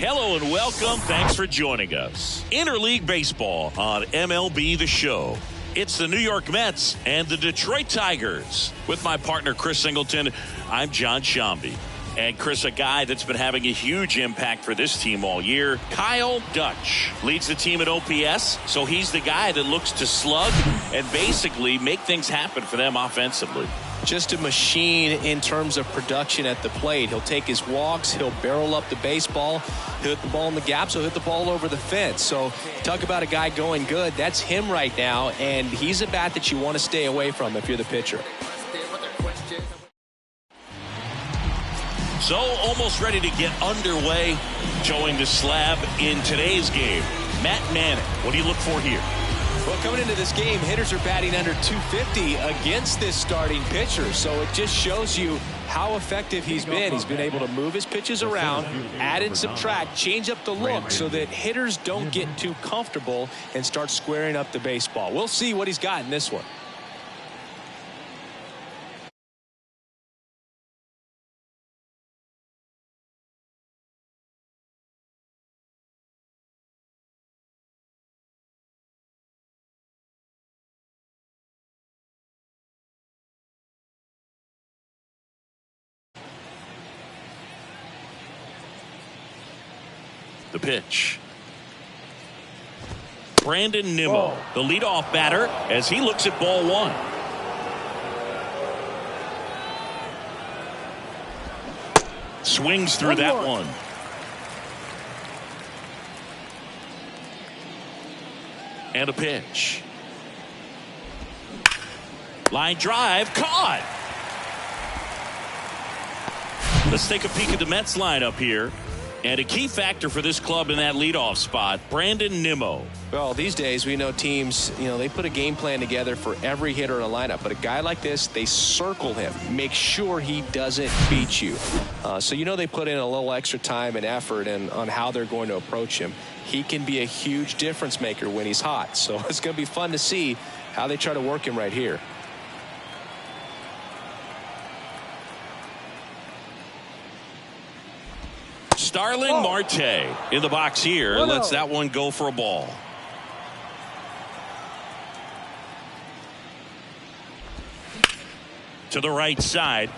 Hello and welcome. Thanks for joining us. Interleague Baseball on MLB The Show. It's the New York Mets and the Detroit Tigers. With my partner, Chris Singleton, I'm John Shambi. And Chris, a guy that's been having a huge impact for this team all year, Kyle Dutch, leads the team at OPS. So he's the guy that looks to slug and basically make things happen for them offensively. Just a machine in terms of production at the plate. He'll take his walks. He'll barrel up the baseball. He'll hit the ball in the gaps. He'll hit the ball over the fence. So talk about a guy going good. That's him right now. And he's a bat that you want to stay away from if you're the pitcher. So almost ready to get underway. Showing the slab in today's game. Matt Manning, what do you look for here? Well, coming into this game, hitters are batting under 250 against this starting pitcher. So it just shows you how effective he's been. He's been able to move his pitches around, add and subtract, change up the look so that hitters don't get too comfortable and start squaring up the baseball. We'll see what he's got in this one. The pitch. Brandon Nimmo, the leadoff batter, as he looks at ball one. Swings through that one. And a pitch. Line drive, caught. Let's take a peek at the Mets lineup here. And a key factor for this club in that leadoff spot, Brandon Nimmo. Well, these days we know teams, they put a game plan together for every hitter in a lineup. But a guy like this, they circle him, make sure he doesn't beat you. So they put in a little extra time and effort on how they're going to approach him. He can be a huge difference maker when he's hot. So it's going to be fun to see how they try to work him right here. Starling Marte in the box here. Lets that one go for a ball. To the right side.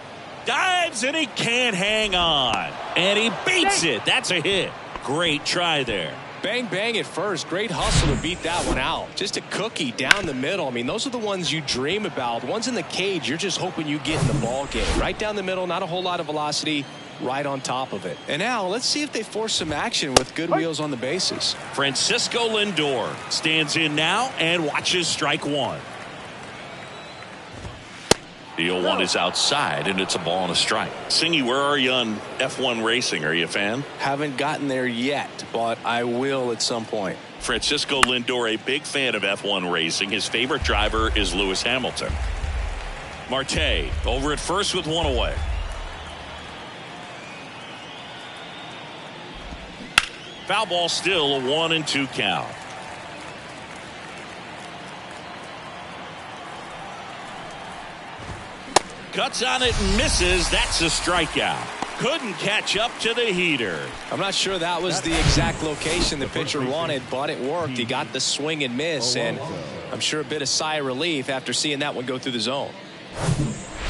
Dives and he can't hang on. And he beats it. That's a hit. Great try there. Bang, bang at first. Great hustle to beat that one out. Just a cookie down the middle. I mean, those are the ones you dream about. The ones in the cage, you're just hoping you get in the ball game. Right down the middle, not a whole lot of velocity. Right on top of it. And now let's see if they force some action with good wheels on the bases. Francisco Lindor stands in now and watches strike one. The 0-1 is outside and it's a ball and a strike. Singy, where are you on F1 racing? Are you a fan? Haven't gotten there yet, but I will at some point. Francisco Lindor, a big fan of F1 racing. His favorite driver is Lewis Hamilton. Marte over at first with one away. Foul ball, still a 1-2 count. Cuts on it and misses. That's a strikeout. Couldn't catch up to the heater. I'm not sure that was the exact location the pitcher wanted, but it worked. He got the swing and miss, and I'm sure a bit of sigh of relief after seeing that one go through the zone.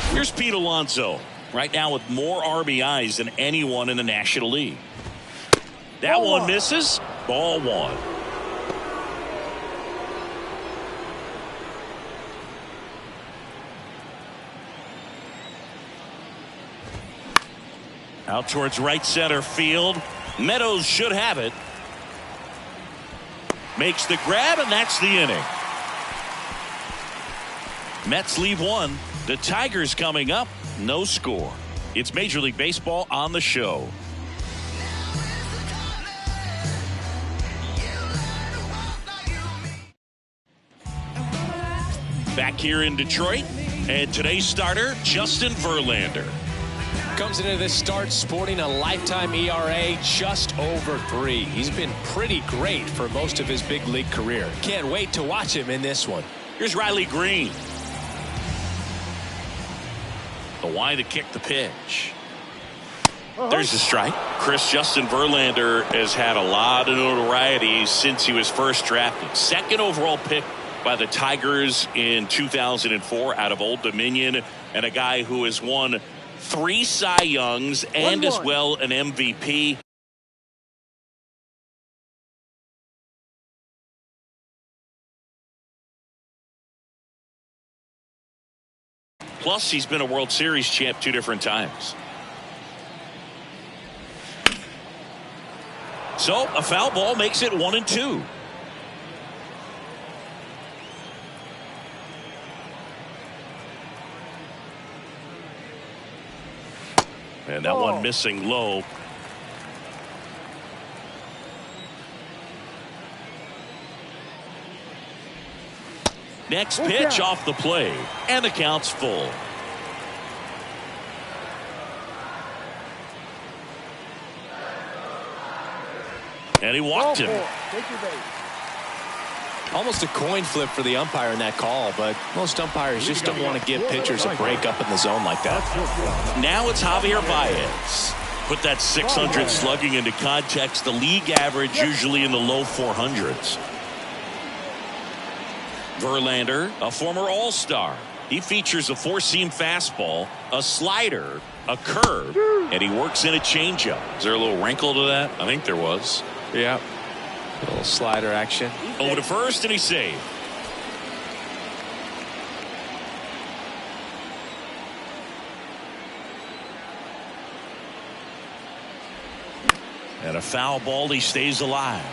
Here's Pete Alonso, right now with more RBIs than anyone in the National League. That one misses. Ball one. Out towards right center field. Meadows should have it. Makes the grab, and that's the inning. Mets leave one. The Tigers coming up. No score. It's Major League Baseball on the show. Back here in Detroit, and today's starter, Justin Verlander. Comes into this start sporting a lifetime ERA just over 3. He's been pretty great for most of his big league career. Can't wait to watch him in this one. Here's Riley Green. The Y to kick the pitch. There's the strike. Justin Verlander has had a lot of notoriety since he was first drafted. Second overall pick by the Tigers in 2004 out of Old Dominion, and a guy who has won 3 Cy Youngs and as well an MVP. Plus, he's been a World Series champ 2 different times. So a foul ball makes it 1-2. And that one missing low. Next pitch off the plate, and the count's full. And he walked him. Almost a coin flip for the umpire in that call, but most umpires just don't want to give pitchers a break up in the zone like that. Now it's Javier Baez. Put that 600 slugging into context. The league average usually in the low 400s. Verlander, a former All-Star. He features a 4-seam fastball, a slider, a curve, and he works in a changeup. Is there a little wrinkle to that? I think there was. Yeah. A little slider action. Over to first, and he's saved. And a foul ball, he stays alive.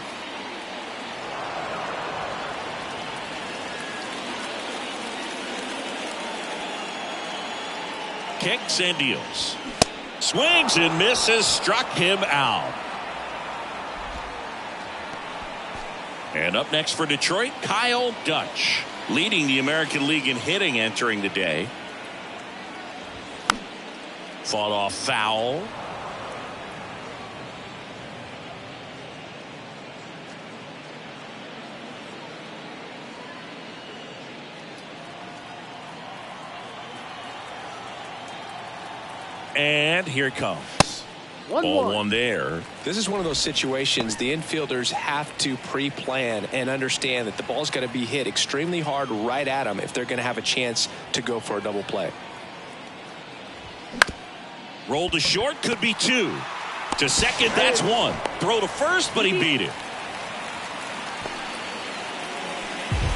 Kicks and deals. Swings and misses, struck him out. And up next for Detroit, Kyle Dutch, leading the American League in hitting entering the day. Fought off foul. And here it comes. Ball one there. This is one of those situations the infielders have to pre-plan and understand that the ball's got to be hit extremely hard right at them if they're going to have a chance to go for a double play. Roll to short, could be 2. To second, that's 1. Throw to first, but he beat it.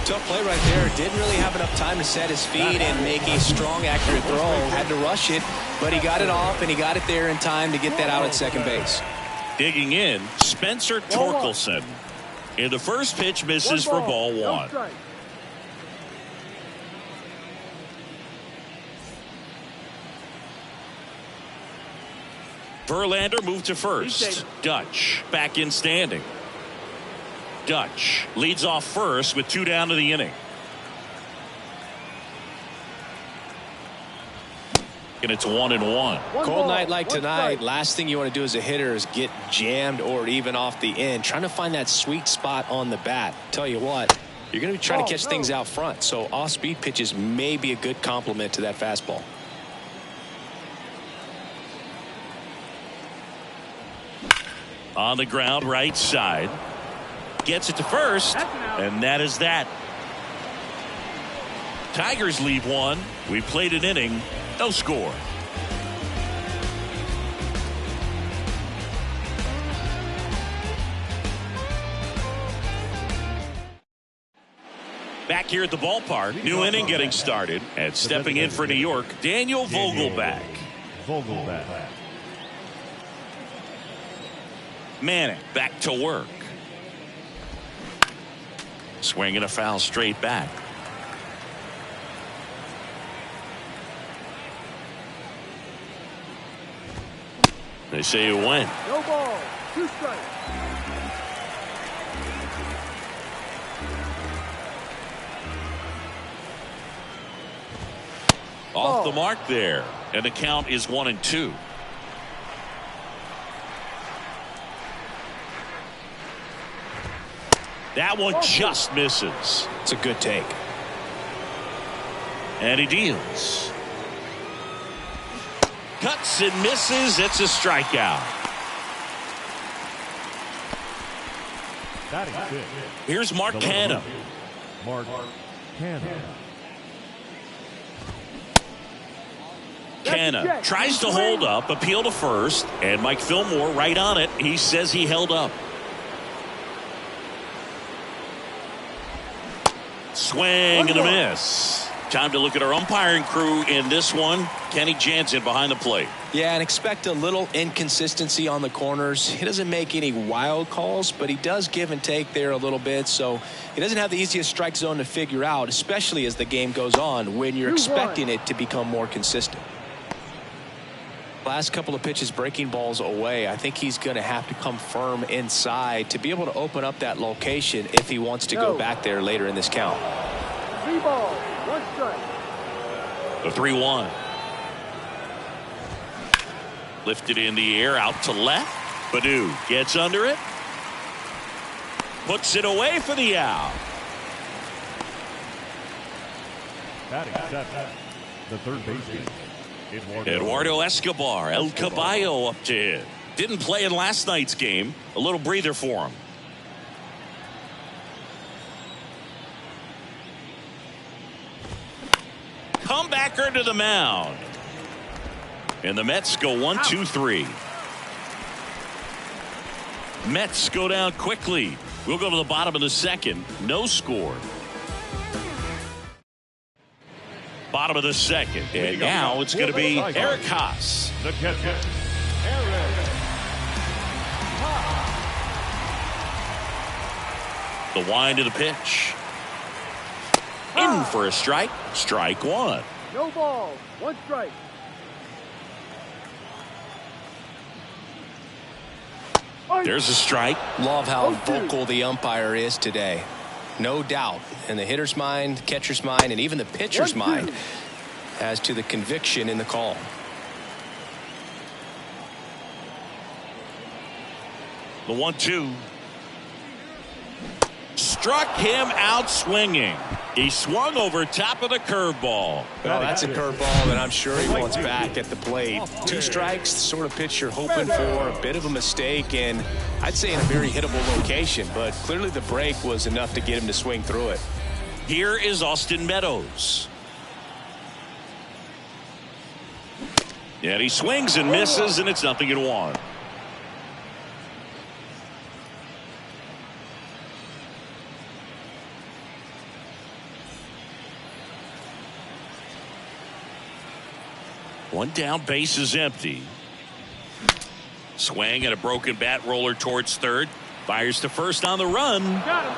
Tough play right there. Didn't really have enough time to set his feet and make a strong, accurate throw. Had to rush it, but he got it off, and he got it there in time to get that out at second base. Digging in, Spencer Torkelson. In the first pitch, misses for ball 1. Verlander moved to first. Dutch back in standing. Dutch leads off first with 2 down to the inning. And it's 1-1. Cold night like tonight, last thing you want to do as a hitter is get jammed or even off the end. Trying to find that sweet spot on the bat. Tell you what, you're going to be trying to catch things out front. So off-speed pitches may be a good complement to that fastball. On the ground, right side. Gets it to first, and that is that. Tigers leave 1. We played an inning, no score. Back here at the ballpark, new inning getting started, and stepping in for New York, Daniel Vogelbach. Manning back to work. Swinging a foul straight back. They say it went. No ball, 2 strikes. Off the mark there, and the count is 1-2. That one just misses. It's a good take. And he deals. Cuts and misses. It's a strikeout. Here's Mark Canha. Mark Canha. Canha tries to hold up, appeal to first, and Mike Fillmore right on it. He says he held up. Swing and a miss. Time to look at our umpiring crew in this one. Kenny Jansen behind the plate. Yeah, and expect a little inconsistency on the corners. He doesn't make any wild calls, but he does give and take there a little bit. So he doesn't have the easiest strike zone to figure out, especially as the game goes on when you're expecting it to become more consistent. Last couple of pitches breaking balls away. I think he's going to have to come firm inside to be able to open up that location if he wants to go back there later in this count. 3 balls, 1 strike. The 3-1. Lifted in the air out to left. Baddoo gets under it. Puts it away for the out. Batting seventh, the third baseman, Eduardo Escobar, El Caballo up to hit. Didn't play in last night's game. A little breather for him. Comebacker to the mound. And the Mets go 1-2-3. Mets go down quickly. We'll go to the bottom of the second. No score. Bottom of the second. And now it's going to be Eric Haas. the catcher, Eric Haas. The wind of the pitch. In for a strike. Strike one. No balls, 1 strike. There's a strike. Love how vocal the umpire is today. No doubt in the hitter's mind, catcher's mind, and even the pitcher's mind as to the conviction in the call. The 1-2. Struck him out swinging. He swung over top of the curveball. Well, that's a curveball that I'm sure he wants back at the plate. 2 strikes, the sort of pitch you're hoping for. A bit of a mistake, and I'd say in a very hittable location, but clearly the break was enough to get him to swing through it. Here is Austin Meadows. And he swings and misses, and it's 0-1. One down, base is empty. Swing and a broken bat roller towards third. Fires to first on the run.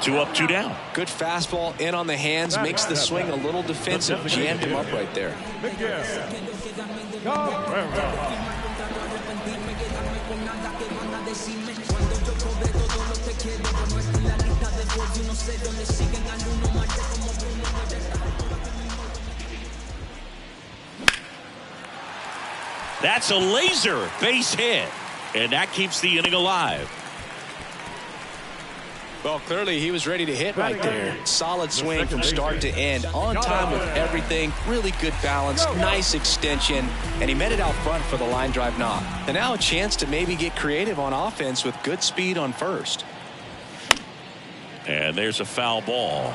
2 up, 2 down. Good fastball in on the hands, makes the swing a little defensive. Jammed him up right there. That's a laser base hit, and that keeps the inning alive. Well, clearly he was ready to hit right there. Solid swing from start to end. On time with everything. Really good balance. Nice extension. And he met it out front for the line drive knock. And now a chance to maybe get creative on offense with good speed on first. And there's a foul ball.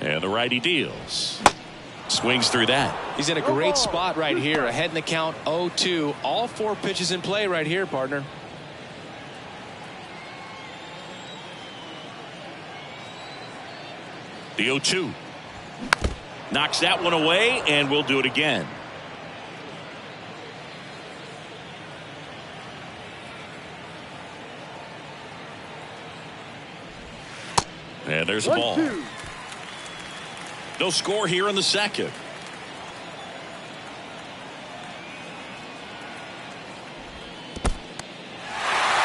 And the righty deals. Swings through that. He's in a great spot right here. Ahead in the count, 0-2. All 4 pitches in play right here, partner. The 0-2. Knocks that one away, and we'll do it again. And there's a ball. No score here in the second.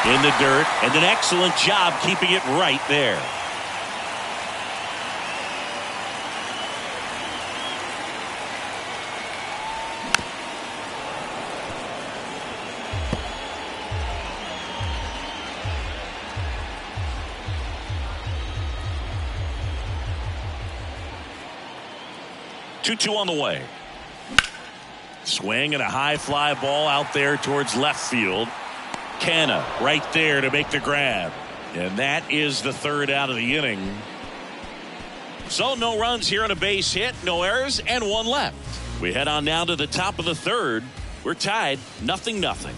In the dirt, and an excellent job keeping it right there. 2-2 on the way. Swing and a high fly ball out there towards left field. Canha right there to make the grab. And that is the third out of the inning. So no runs here on a base hit, no errors, and one left. We head on now to the top of the third. We're tied 0-0.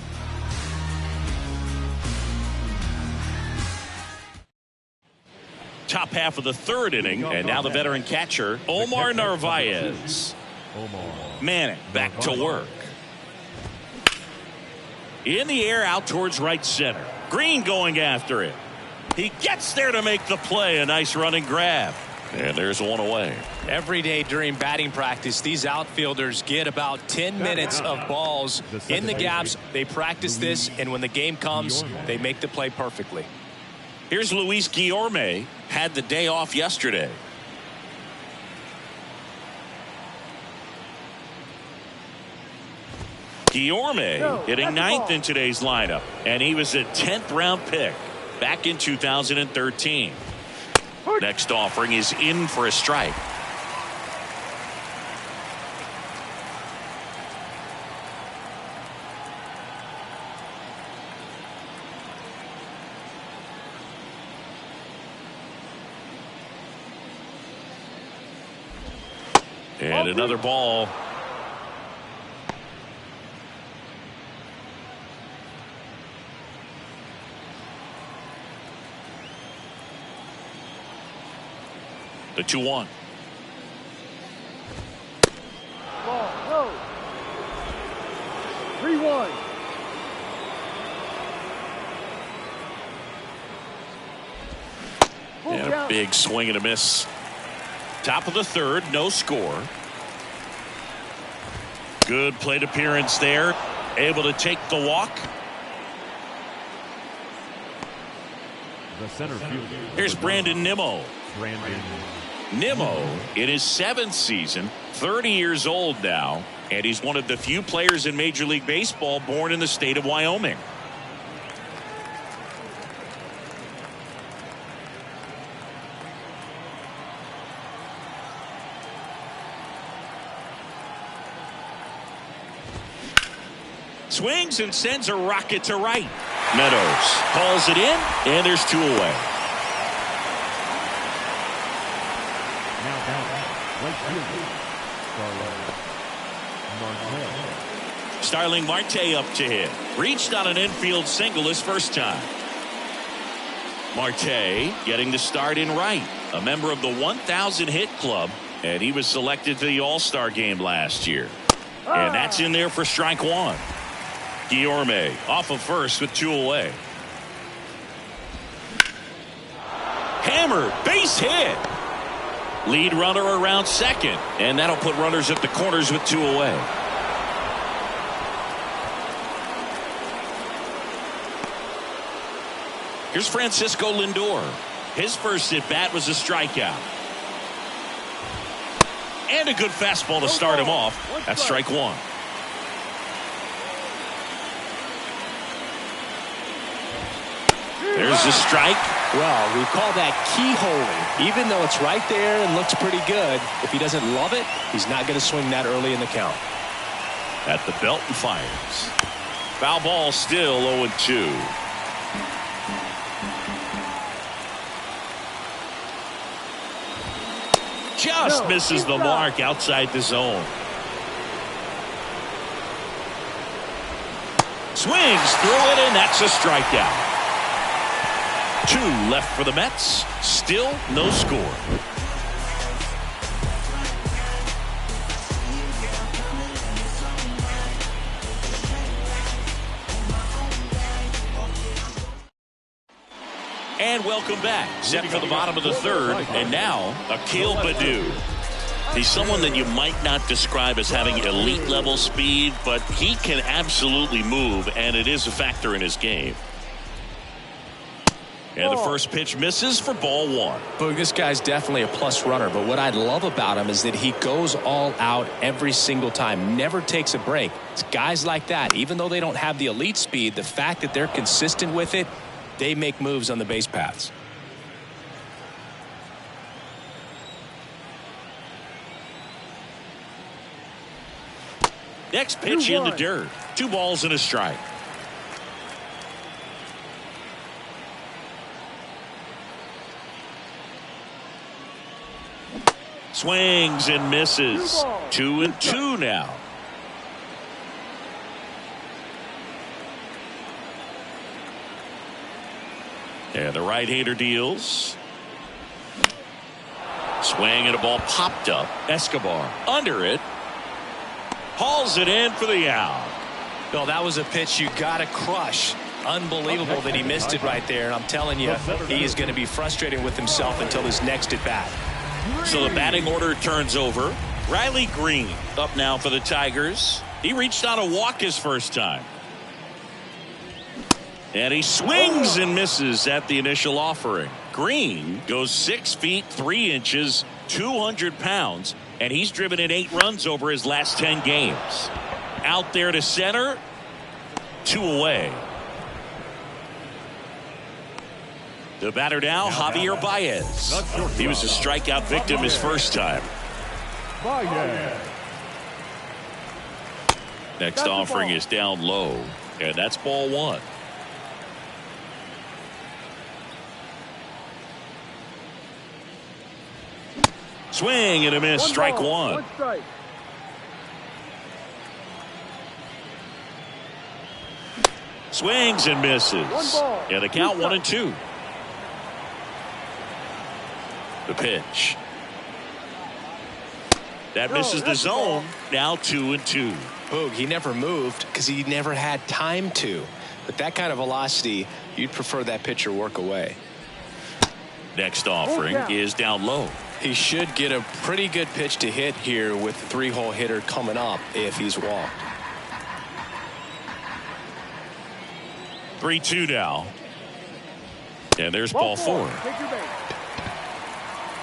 Top half of the third inning, and now the veteran catcher, Omar Narvaez. Manning back to work. In the air out towards right center. Green going after it. He gets there to make the play. A nice running grab. And there's one away. Every day during batting practice, these outfielders get about 10 minutes of balls in the gaps. They practice this, and when the game comes, they make the play perfectly. Here's Luis Guillorme. Had the day off yesterday. Guillorme hitting ninth in today's lineup, and he was a 10th round pick back in 2013. Next offering is in for a strike. And another ball. The 2-1. Ball, go. 3-1. And a big swing and a miss. Top of the third, no score. Good plate appearance there. Able to take the walk. The center fielder. Here's Brandon Nimmo. Nimmo in his 7th season, 30 years old now, and he's one of the few players in Major League Baseball born in the state of Wyoming. Swings and sends a rocket to right. Meadows calls it in, and there's 2 away. Now batting, right fielder, Starling Marte up to hit. Reached on an infield single his first time. Marte getting the start in right. A member of the 1,000 hit club, and he was selected to the All-Star game last year. And that's in there for strike 1. Guillorme off of first with 2 away. Hammer, base hit. Lead runner around second, and that'll put runners at the corners with 2 away. Here's Francisco Lindor. His first at bat was a strikeout. And a good fastball to start him off. That's strike 1. There's the strike. Well, we call that keyholing. Even though it's right there and looks pretty good, if he doesn't love it, he's not going to swing that early in the count. At the belt and fires. Foul ball, still 0-2. Just misses the mark outside the zone. Swings through it, and that's a strikeout. 2 left for the Mets. Still no score. And welcome back. Set for the bottom of the third. And now, Akil Baddoo. He's someone that you might not describe as having elite level speed, but he can absolutely move, and it is a factor in his game. And the first pitch misses for ball 1. Boog, this guy's definitely a plus runner, but what I love about him is that he goes all out every single time, never takes a break. It's guys like that, even though they don't have the elite speed, the fact that they're consistent with it, they make moves on the base paths. Next pitch in the dirt. 2 balls and a strike. Swings and misses. 2-2 now. And the right-hander deals. Swing and a ball popped up. Escobar under it. Hauls it in for the out. Well, that was a pitch you got to crush. Unbelievable that he missed it right there. And I'm telling you, he is going to be frustrated with himself until his next at bat. So the batting order turns over. Riley Green up now for the Tigers. He reached on a walk his first time. And he swings and misses at the initial offering. Green goes 6 feet 3 inches, 200 pounds, and he's driven in 8 runs over his last 10 games. Out there to center, 2 away. The batter now, Javier Baez. He was a strikeout victim his first time. Next offering is down low, and that's ball 1. Swing and a miss, strike 1. Swings and misses. Yeah, the count 1-2. The pitch. That misses the zone. Now 2-2. Boog, he never moved because he never had time to. With that kind of velocity, you'd prefer that pitcher work away. Next offering is down low. He should get a pretty good pitch to hit here with the 3-hole hitter coming up if he's walked. 3-2 now. And there's ball 4.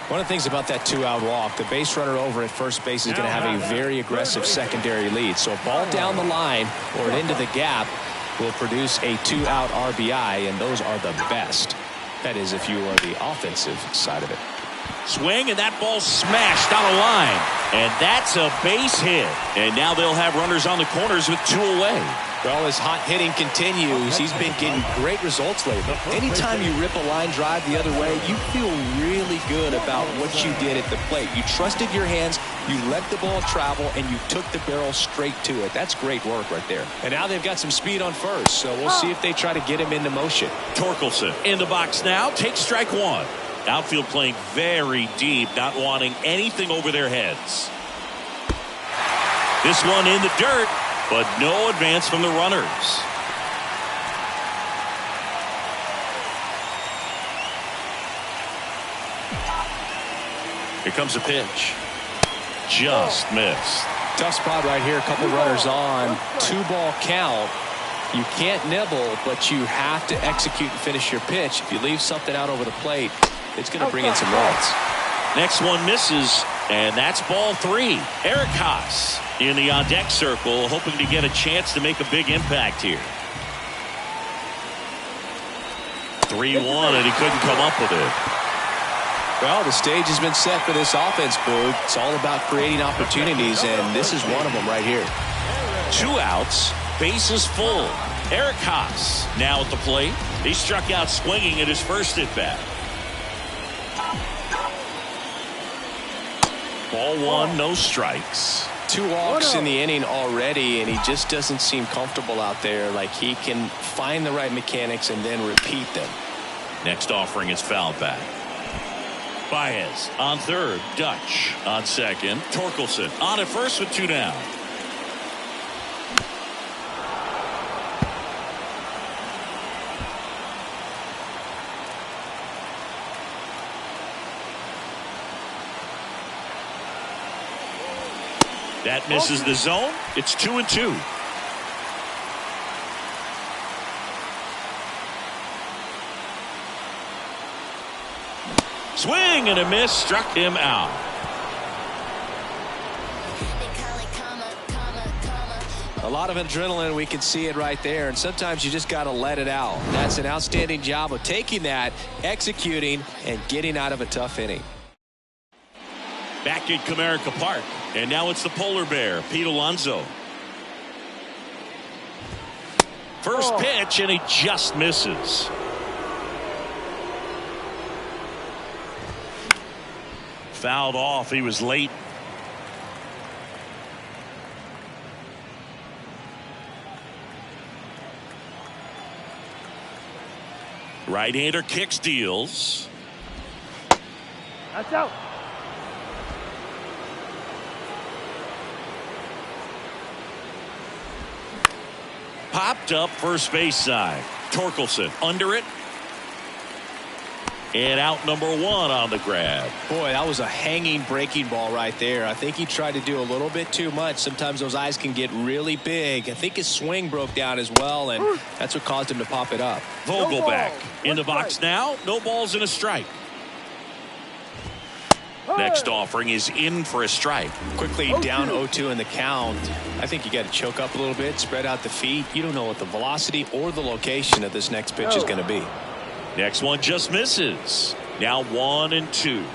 One of the things about that 2-out walk, the base runner over at first base is going to have a very aggressive secondary lead. So a ball down the line or into the gap will produce a 2-out RBI, and those are the best. That is if you are the offensive side of it. Swing, and that ball smashed down a line. And that's a base hit. And now they'll have runners on the corners with 2 away. Well, as hot hitting continues, he's been getting great results lately. Anytime you rip a line drive the other way, you feel really good about what you did at the plate. You trusted your hands, you let the ball travel, and you took the barrel straight to it. That's great work right there. And now they've got some speed on first, so we'll see if they try to get him into motion. Torkelson in the box now, takes strike 1. Outfield playing very deep, not wanting anything over their heads. This one in the dirt, but no advance from the runners. Here comes a pitch. Just missed. Tough spot right here. A couple runners on. 2-ball count. You can't nibble, but you have to execute and finish your pitch. If you leave something out over the plate, it's going to bring in some runs. Next one misses, and that's ball 3. Eric Haas in the on-deck circle, hoping to get a chance to make a big impact here. 3-1, and he couldn't come up with it. Well, the stage has been set for this offense, Boog. It's all about creating opportunities, and this is one of them right here. 2 outs, bases full. Eric Haas now at the plate. He struck out swinging at his first at-bat. Ball 1, no strikes. 2 walks in the inning already, and he just doesn't seem comfortable out there. Like he can find the right mechanics and then repeat them. Next offering is fouled back. Baez on third. Dutch on second. Torkelson on at first with 2 down. That misses the zone. It's 2-2. Swing and a miss, struck him out. A lot of adrenaline, we can see it right there, and sometimes you just got to let it out. That's an outstanding job of taking that, executing, and getting out of a tough inning. Back at Comerica Park, and now it's the polar bear, Pete Alonso. First pitch, and he just misses. Fouled off. He was late. Right-hander kicks, deals. That's out. Popped up first base side. Torkelson under it. And out number one on the grab. Boy, that was a hanging breaking ball right there. I think he tried to do a little bit too much. Sometimes those eyes can get really big. I think his swing broke down as well, and that's what caused him to pop it up. Vogelback in the box now. No balls and a strike. Next offering is in for a strike. Quickly down 0-2 in the count. I think you got to choke up a little bit, spread out the feet. You don't know what the velocity or the location of this next pitch is going to be. Next one just misses. Now 1-2.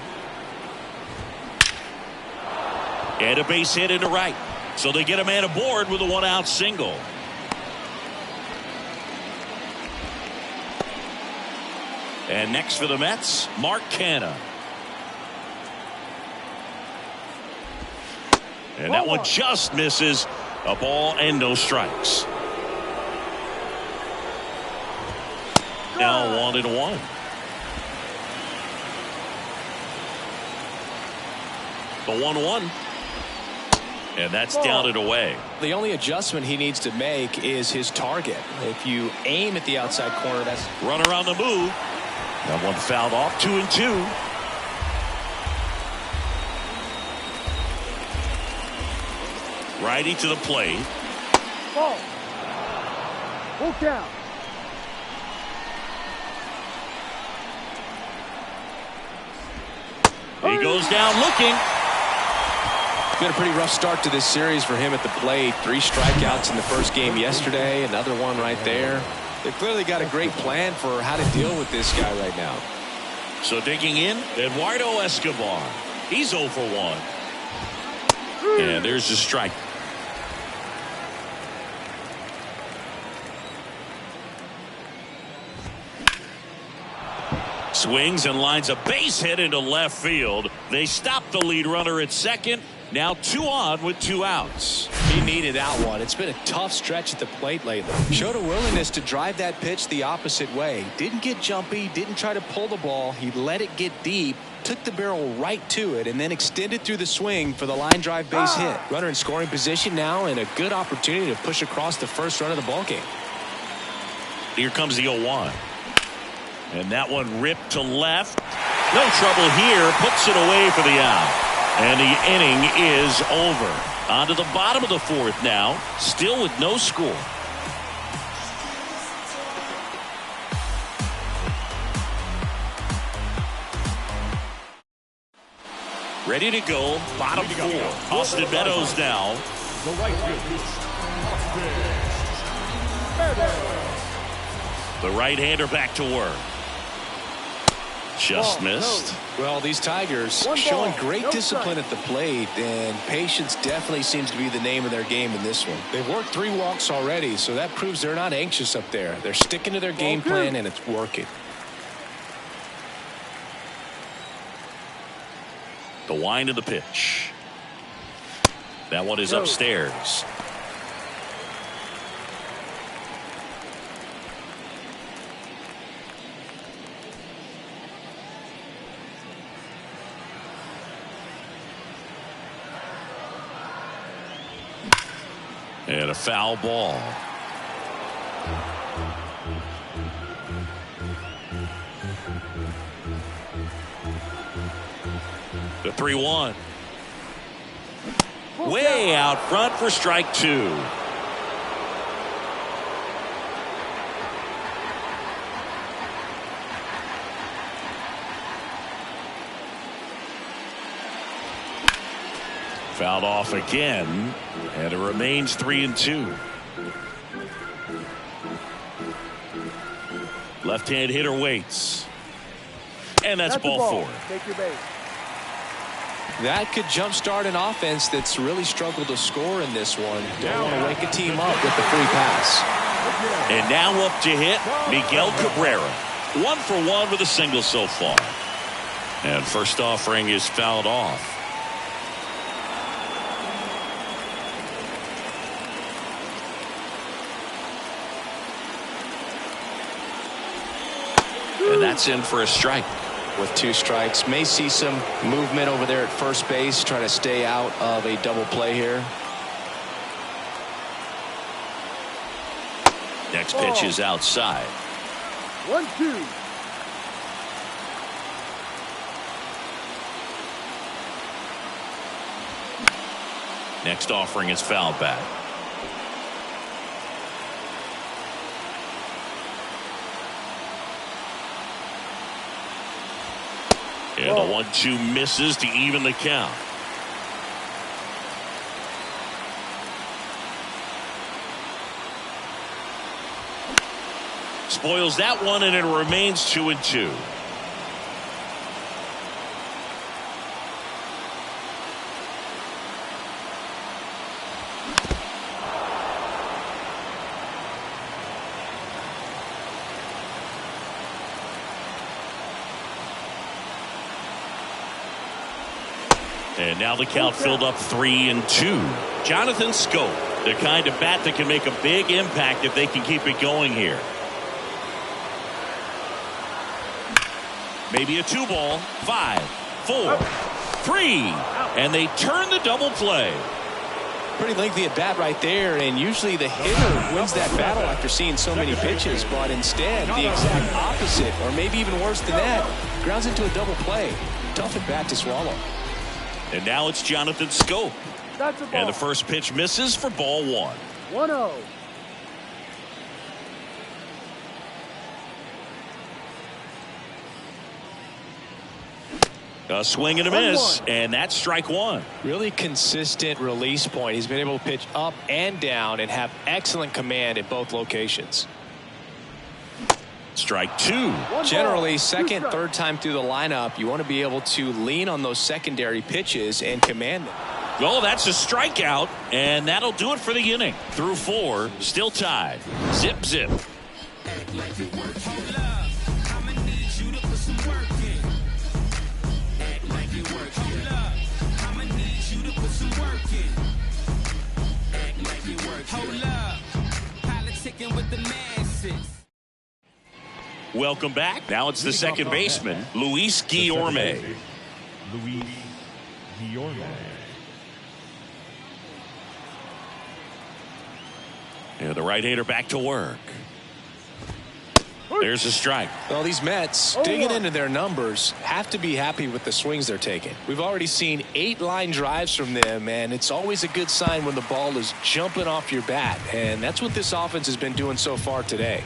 And a base hit into right. So they get a man aboard with a one-out single. And next for the Mets, Mark Canha. And that one just misses. A ball and no strikes. Now 1-1. The 1-1. And that's down and away. The only adjustment he needs to make is his target. If you aim at the outside corner, that's runner on the move. That one fouled off. 2-2. Righty to the plate. Ball. Full count. He goes down looking. been a pretty rough start to this series for him at the plate. 3 strikeouts in the first game yesterday. Another one right there. They've clearly got a great plan for how to deal with this guy right now. So digging in, Eduardo Escobar. He's 0 for 1. And there's the strike. Swings and lines a base hit into left field. They stop the lead runner at second. Now 2 on with 2 outs. He needed that one. It's been a tough stretch at the plate lately. Showed a willingness to drive that pitch the opposite way. Didn't get jumpy, didn't try to pull the ball. He let it get deep, took the barrel right to it, and then extended through the swing for the line drive base hit. Runner in scoring position now, and a good opportunity to push across the first run of the ball game. Here comes the 0-1. And that one ripped to left. No trouble here. Puts it away for the out. And the inning is over. On to the bottom of the 4th now. Still with no score. Ready to go. Bottom 4. Austin Meadows now. The right field. The right-hander back to work. Just missed. Well, these Tigers showing great discipline at the plate, and patience definitely seems to be the name of their game in this one. They've worked 3 walks already, so that proves they're not anxious up there. They're sticking to their game plan, and it's working. The wind of the pitch. That one is upstairs. And a foul ball. The 3-1. Way out front for strike 2. Fouled off again, and it remains 3-2. Left-hand hitter waits, and that's ball 4. Take your base. That could jumpstart an offense that's really struggled to score in this one. Don't want to wake a team up with the free pass. And now up to hit Miguel Cabrera. 1 for 1 with a single so far. And first offering is fouled off. And that's in for a strike. With 2 strikes, may see some movement over there at first base, trying to stay out of a double play here. Next pitch is outside. 1-2. Next offering is fouled back. And the 1-2 misses to even the count. Spoils that one, and it remains 2-2. And now the count filled up 3-2. Jonathan Schoop, the kind of bat that can make a big impact if they can keep it going here. Maybe a 2-ball. 5, 4, 3. And they turn the double play. Pretty lengthy at bat right there, and usually the hitter wins that battle after seeing so many pitches, but instead the exact opposite, or maybe even worse than that, grounds into a double play. Tough at bat to swallow. And now it's Jonathan Schoop. That's a ball. And the first pitch misses for ball 1. 1-0. A swing and a miss, and that's strike 1. Really consistent release point. He's been able to pitch up and down and have excellent command at both locations. Strike 2. Generally, second, third time through the lineup, you want to be able to lean on those secondary pitches and command them. Well, that's a strikeout, and that'll do it for the inning. Through 4, still tied. Zip, zip. Welcome back. Now it's the second baseman, Luis Guillorme. Luis Guillorme. And the right-hander back to work. There's a strike. Well, these Mets, digging into their numbers, have to be happy with the swings they're taking. We've already seen 8 line drives from them, and it's always a good sign when the ball is jumping off your bat, and that's what this offense has been doing so far today.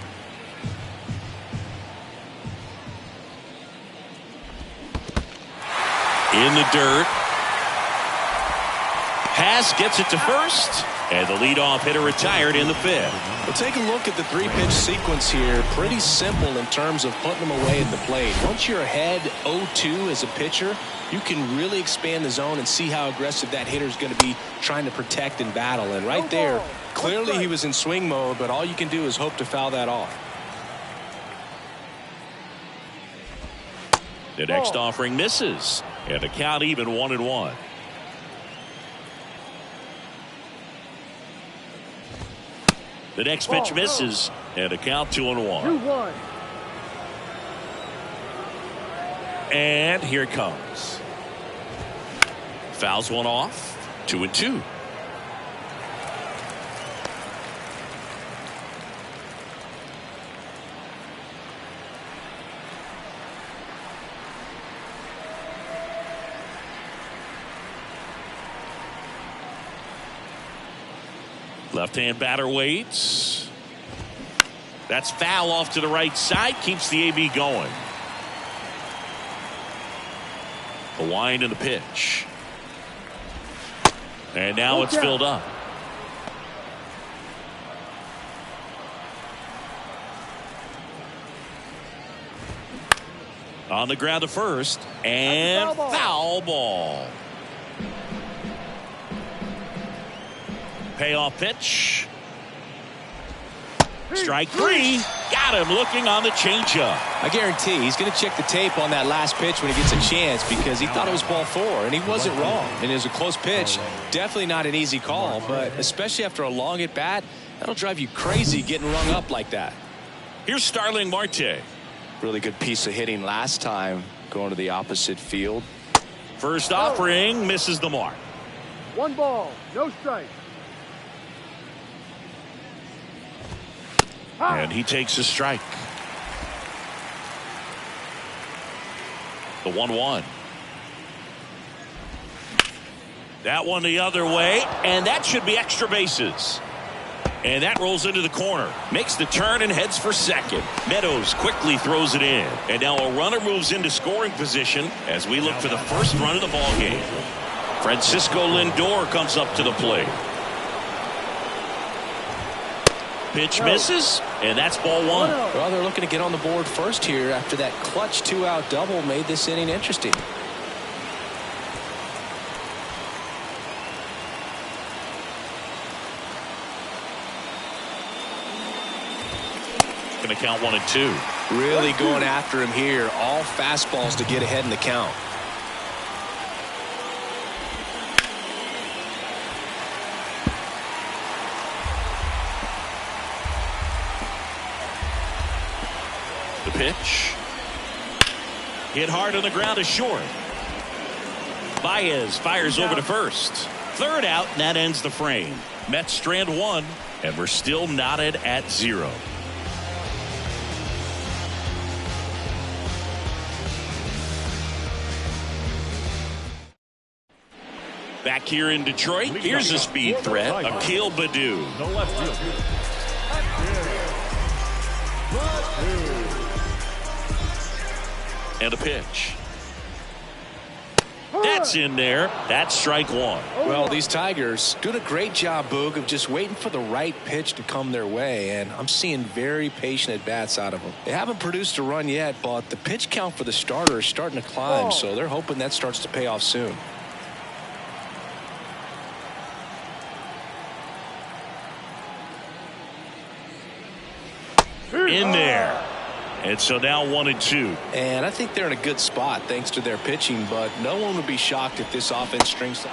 In the dirt. Pass gets it to first. And the leadoff hitter retired in the 5th. Well, take a look at the 3-pitch sequence here. Pretty simple in terms of putting them away at the plate. Once you're ahead 0-2 as a pitcher, you can really expand the zone and see how aggressive that hitter is going to be trying to protect and battle. And right there, clearly he was in swing mode, but all you can do is hope to foul that off. The next offering misses. And the count even 1-1. The next pitch misses, and a count 2-1. 2-1. And here it comes. Fouls one off. 2-2. Left-hand batter waits. That's foul off to the right side. Keeps the AB going. The wind and the pitch. And now it's filled up. On the ground to first. And foul ball. Payoff pitch. Strike three. Got him looking on the changeup. I guarantee he's going to check the tape on that last pitch when he gets a chance because he thought it was ball 4, and he wasn't wrong. And it was a close pitch. Definitely not an easy call, but especially after a long at-bat, that'll drive you crazy getting rung up like that. Here's Starling Marte. Really good piece of hitting last time going to the opposite field. First offering misses the mark. 1 ball, no strike. And he takes a strike. The 1-1. That one the other way, and that should be extra bases. And that rolls into the corner. Makes the turn and heads for second. Meadows quickly throws it in. And now a runner moves into scoring position as we look for the first run of the ball game. Francisco Lindor comes up to the plate. Pitch misses, and that's ball 1. Well, they're looking to get on the board first here after that clutch 2-out double made this inning interesting. Going to count 1 and 2. Really going after him here. All fastballs to get ahead in the count. The pitch. Hit hard on the ground is short. Baez fires over to first. Third out, and that ends the frame. Mets strand 1, and we're still knotted at 0. Back here in Detroit, here's a speed threat, Akil Baddoo. The left fielder. And a pitch. That's in there. That's strike 1. Well, these Tigers doing a great job, Boog, of just waiting for the right pitch to come their way, and I'm seeing very patient at-bats out of them. They haven't produced a run yet, but the pitch count for the starter is starting to climb, so they're hoping that starts to pay off soon. In there. And so now 1 and 2. And I think they're in a good spot thanks to their pitching, but no one would be shocked if this offense strings.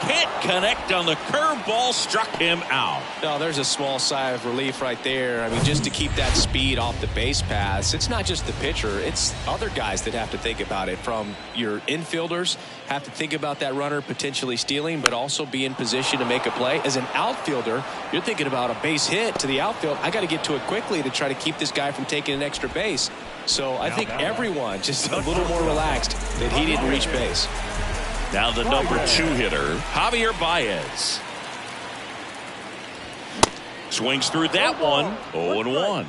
Can't connect on the curveball, struck him out. No, there's a small sigh of relief right there. I mean, just to keep that speed off the base paths, it's not just the pitcher, it's other guys that have to think about it. From your infielders have to think about that runner potentially stealing, but also be in position to make a play. As an outfielder, you're thinking about a base hit to the outfield. I got to get to it quickly to try to keep this guy from taking an extra base. So I think everyone just a little more relaxed that he didn't reach base. Now the number 2 hitter, Javier Baez. Swings through that one. 0-1.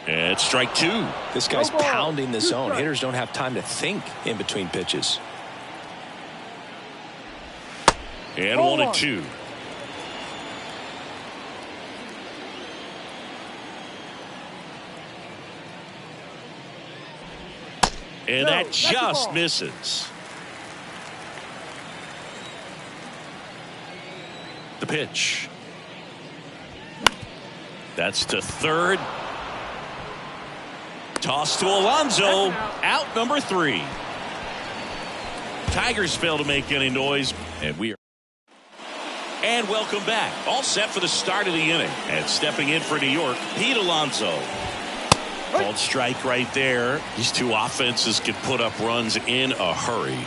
And it's strike 2. This guy's pounding the zone. Hitters don't have time to think in between pitches. And 1 and 2. And that just misses. The pitch. That's to third. Toss to Alonso. Out number 3. Tigers fail to make any noise, and we are. And welcome back. All set for the start of the inning. And stepping in for New York, Pete Alonso. Called strike right there. These two offenses can put up runs in a hurry.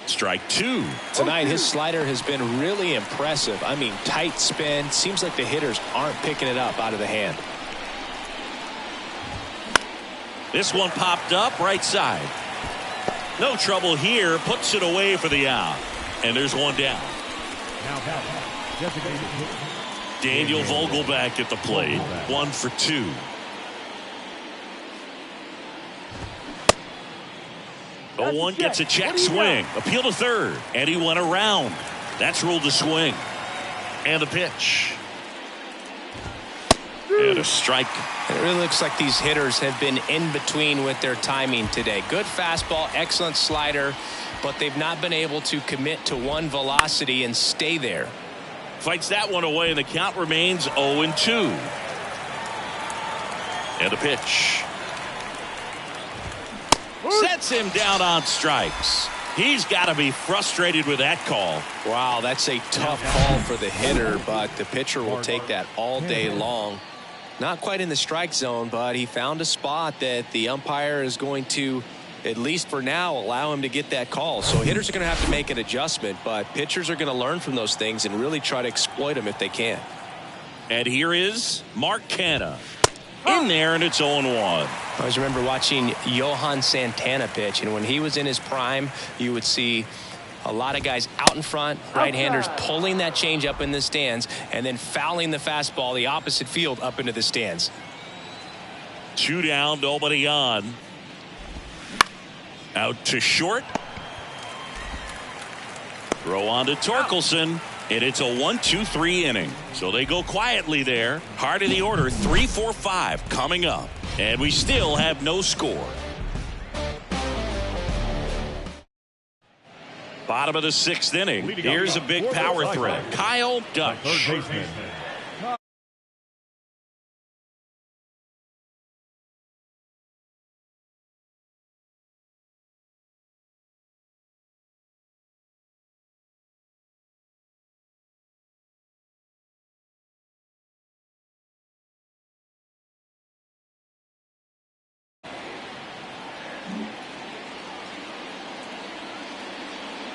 Strike 2. Tonight, his slider has been really impressive. I mean, tight spin. Seems like the hitters aren't picking it up out of the hand. This one popped up right side. No trouble here. Puts it away for the out. And there's one down. Daniel Vogelbach at the plate. 1 for 2. The 1 gets a check swing. Appeal to third. And he went around. That's ruled a swing. And the pitch. And a strike. It really looks like these hitters have been in between with their timing today. Good fastball, excellent slider, but they've not been able to commit to one velocity and stay there. Fights that one away, and the count remains 0-2. And a pitch. Sets him down on strikes. He's got to be frustrated with that call. Wow, that's a tough call for the hitter, but the pitcher will take that all day long. Not quite in the strike zone, but he found a spot that the umpire is going to, at least for now, allow him to get that call. So hitters are going to have to make an adjustment, but pitchers are going to learn from those things and really try to exploit them if they can. And here is Mark Canha. In there, and it's 0-1. I always remember watching Johan Santana pitch, and when he was in his prime, you would see a lot of guys out in front, right-handers pulling that change up in the stands, and then fouling the fastball the opposite field up into the stands. 2 down, nobody on. Out to short. Throw on to Torkelson. And it's a 1-2-3 inning. So they go quietly there. Heart of the order, 3-4-5 coming up. And we still have no score. Bottom of the 6th inning. Here's a big power threat. Kyle Dutch.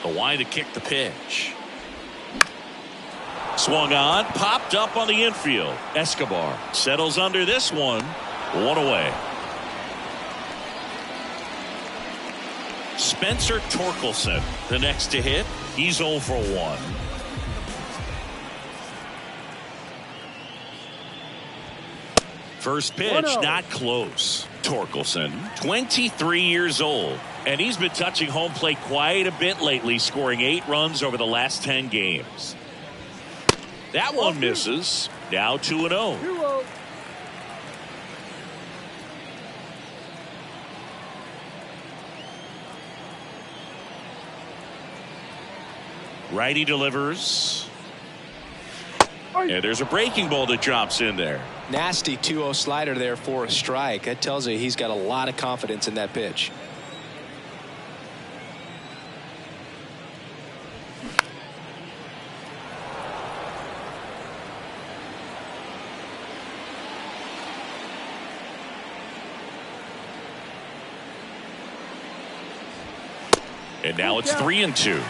The line to kick the pitch. Swung on, popped up on the infield. Escobar settles under this one. 1 away. Spencer Torkelson, the next to hit. He's 0 for 1. First pitch, not close. Torkelson, 23 years old. And he's been touching home plate quite a bit lately, scoring 8 runs over the last 10 games. That one misses. Now 2-0. Righty delivers. And there's a breaking ball that drops in there. Nasty 2-0 slider there for a strike. That tells you he's got a lot of confidence in that pitch. And now it's 3-2.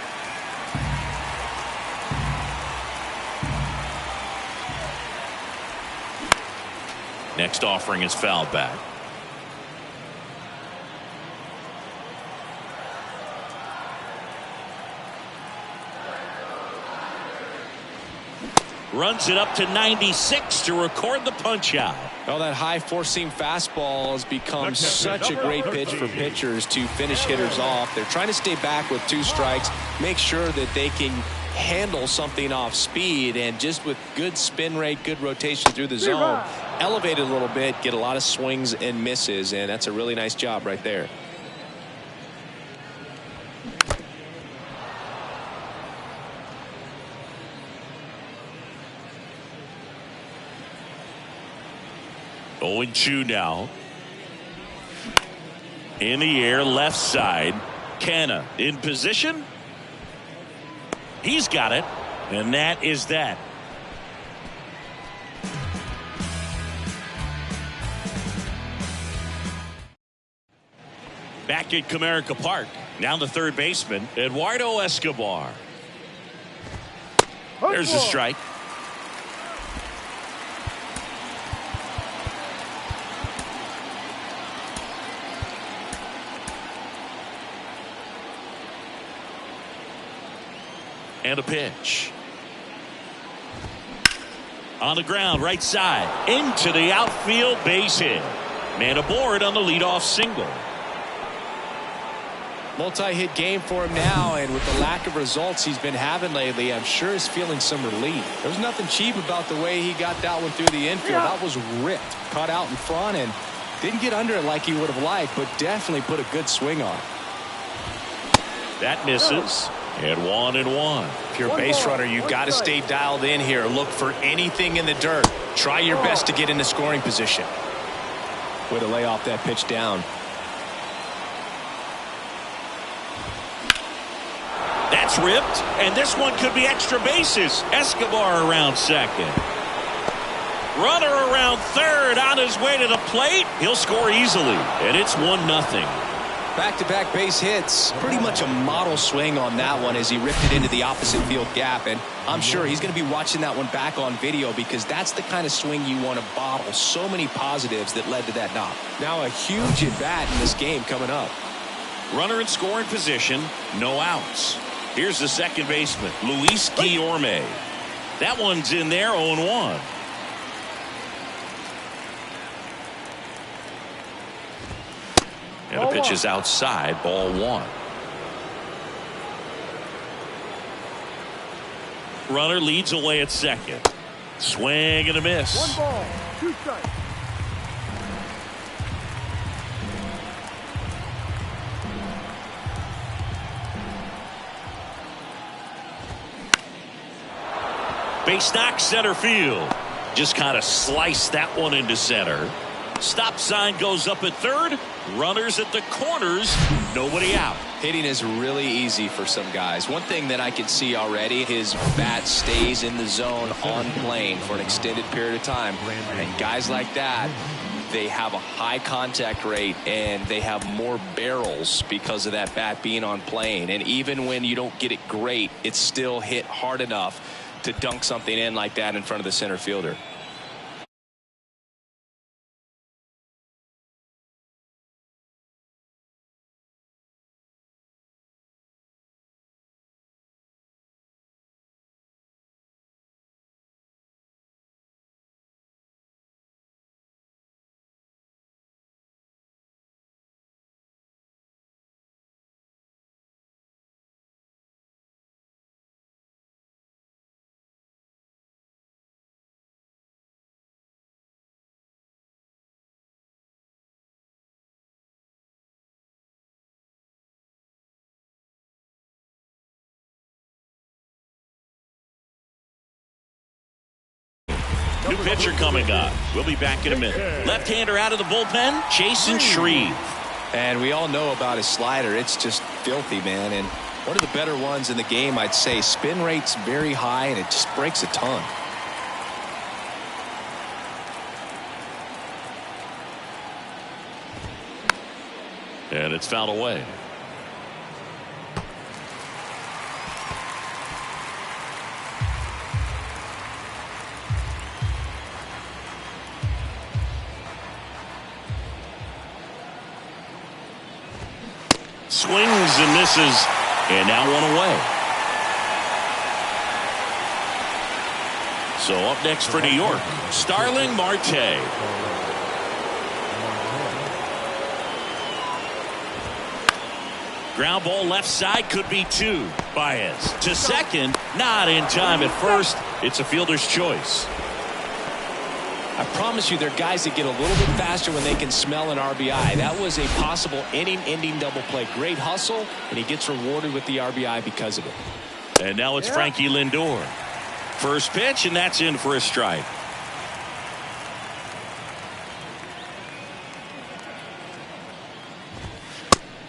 Next offering is fouled back. Runs it up to 96 to record the punch out. Well, that high four-seam fastball has become such a great pitch for pitchers to finish hitters off. They're trying to stay back with 2 strikes, make sure that they can handle something off speed, and just with good spin rate, good rotation through the zone, elevate it a little bit, get a lot of swings and misses, and that's a really nice job right there. Oh, 0-2 now. In the air, left side. Canha in position. He's got it, and that is that. Back at Comerica Park. Now the third baseman, Eduardo Escobar. There's a strike. And a pitch. On the ground, right side. Into the outfield, base hit. Man aboard on the leadoff single. Multi-hit game for him now, and with the lack of results he's been having lately, I'm sure he's feeling some relief. There was nothing cheap about the way he got that one through the infield. That was ripped, caught out in front, and didn't get under it like he would have liked, but definitely put a good swing on. That misses. And 1-1. If you're a base runner, you've got to stay dialed in here. Look for anything in the dirt. Try your best to get into scoring position. Way to lay off that pitch down. That's ripped, and this one could be extra bases. Escobar around second. Runner around third on his way to the plate. He'll score easily, and it's 1-0. Back-to-back base hits. Pretty much a model swing on that one as he ripped it into the opposite field gap. And I'm sure he's going to be watching that one back on video because that's the kind of swing you want to bottle. So many positives that led to that knock. Now a huge at-bat in this game coming up. Runner in scoring position, no outs. Here's the second baseman, Luis Guillorme. That one's in there, 0-1. And the pitch is outside, ball 1. Runner leads away at second. Swing and a miss. 1 ball, 2 strikes. Base knock, center field. Just kind of sliced that one into center. Stop sign goes up at third. Runners at the corners. Nobody out. Hitting is really easy for some guys. One thing that I can see already, his bat stays in the zone on plane for an extended period of time. And guys like that, they have a high contact rate and they have more barrels because of that bat being on plane. And even when you don't get it great, it's still hit hard enough to dunk something in like that in front of the center fielder. New pitcher coming up. We'll be back in a minute. Left-hander out of the bullpen, Jason Shreve. And we all know about his slider. It's just filthy, man. And one of the better ones in the game, I'd say. Spin rate's very high, and it just breaks a ton. And it's fouled away. Swings and misses, and now one away. So up next for New York, Starling Marte. Ground ball left side, could be 2. Baez to second, not in time at first. It's a fielder's choice. I promise you, there are guys that get a little bit faster when they can smell an RBI. That was a possible inning-ending double play. Great hustle, and he gets rewarded with the RBI because of it. And now it's Frankie Lindor. First pitch, and that's in for a strike.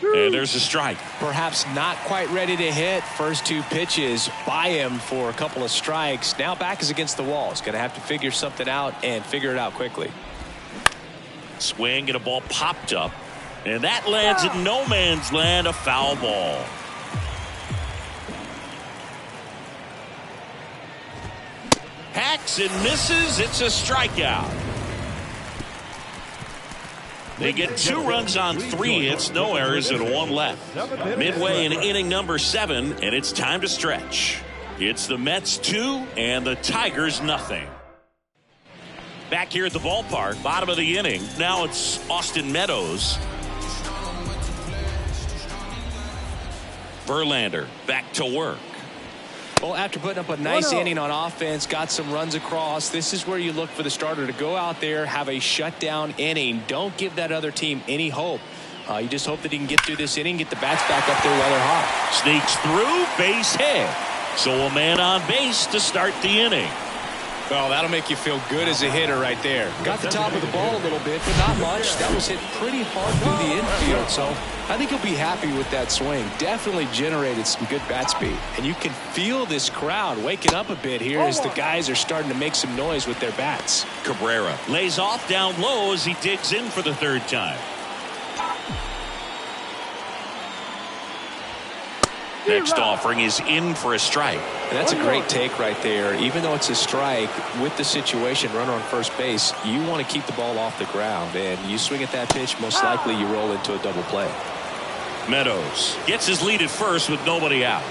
And there's a strike. Perhaps not quite ready to hit. First 2 pitches by him for a couple of strikes. Now back is against the wall. He's going to have to figure something out and figure it out quickly. Swing and a ball popped up. And that lands in no man's land, a foul ball. Hacks and misses. It's a strikeout. They get 2 runs on 3 hits, no errors, and 1 left. Midway in inning number 7, and it's time to stretch. It's the Mets 2 and the Tigers nothing. Back here at the ballpark, bottom of the inning. Now it's Austin Meadows. Verlander back to work. Well, after putting up a nice inning on offense, got some runs across, this is where you look for the starter to go out there, have a shutdown inning. Don't give that other team any hope. You just hope that he can get through this inning, get the bats back up there while they're hot. Sneaks through, base hit. So a man on base to start the inning. Well, that'll make you feel good as a hitter right there. Got the top of the ball a little bit, but not much. That was hit pretty hard through the infield, so I think he'll be happy with that swing. Definitely generated some good bat speed. And you can feel this crowd waking up a bit here as the guys are starting to make some noise with their bats. Cabrera lays off down low as he digs in for the third time. Next offering is in for a strike. And that's a great take right there. Even though it's a strike, with the situation, runner on first base, you want to keep the ball off the ground. And you swing at that pitch, most likely you roll into a double play. Meadows gets his lead at first with nobody out.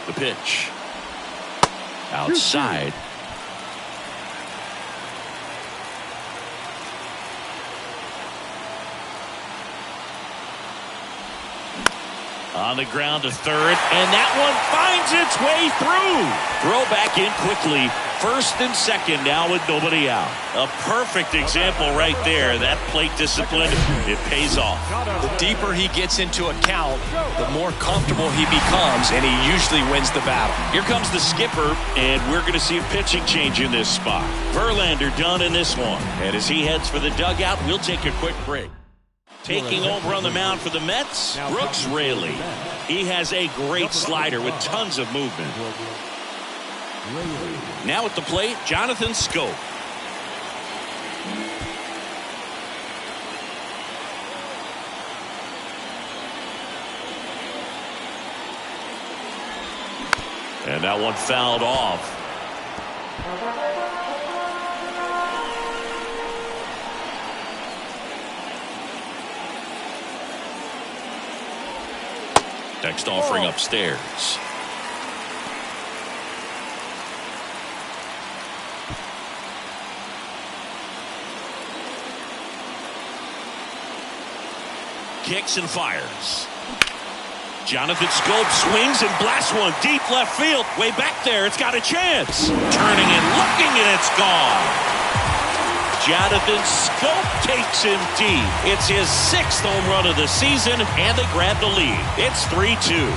The pitch. Outside. On the ground to third, and that one finds its way through. Throw back in quickly. First and second now with nobody out. A perfect example right there. That plate discipline, it pays off. The deeper he gets into a count, the more comfortable he becomes, and he usually wins the battle. Here comes the skipper, and we're going to see a pitching change in this spot. Verlander done in this one. And as he heads for the dugout, we'll take a quick break. Taking over on the mound for the Mets, Brooks Raley. He has a great slider with tons of movement. Now at the plate, Jonathan Schoop. And that one fouled off. Next offering upstairs. Kicks and fires. Jonathan Schoop swings and blasts one deep left field. Way back there, it's got a chance. Turning and looking, and it's gone. Jonathan Schoop takes him deep. It's his 6th home run of the season, and they grab the lead. It's 3-2.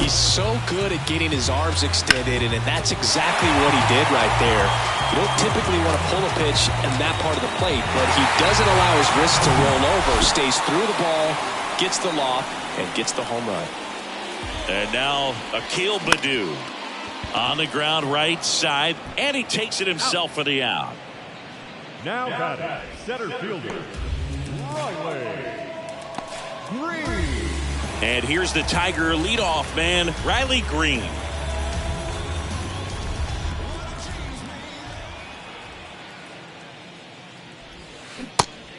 He's so good at getting his arms extended, and that's exactly what he did right there. You don't typically want to pull a pitch in that part of the plate, but he doesn't allow his wrist to roll over, stays through the ball, gets the loft, and gets the home run. And now Akil Baddoo on the ground right side, and he takes it himself for the out. Now batting, center fielder, Riley Green. And here's the Tiger leadoff man, Riley Green.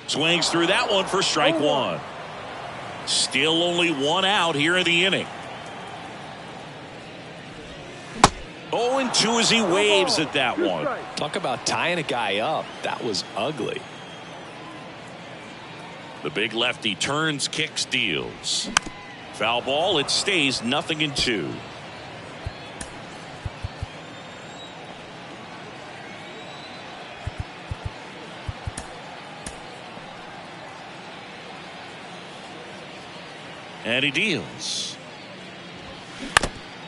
Swings through that one for strike one. Still only one out here in the inning. 0-2 as he waves at that one. Talk about tying a guy up. That was ugly. The big lefty turns, kicks, deals. Foul ball, it stays 0-2. And he deals.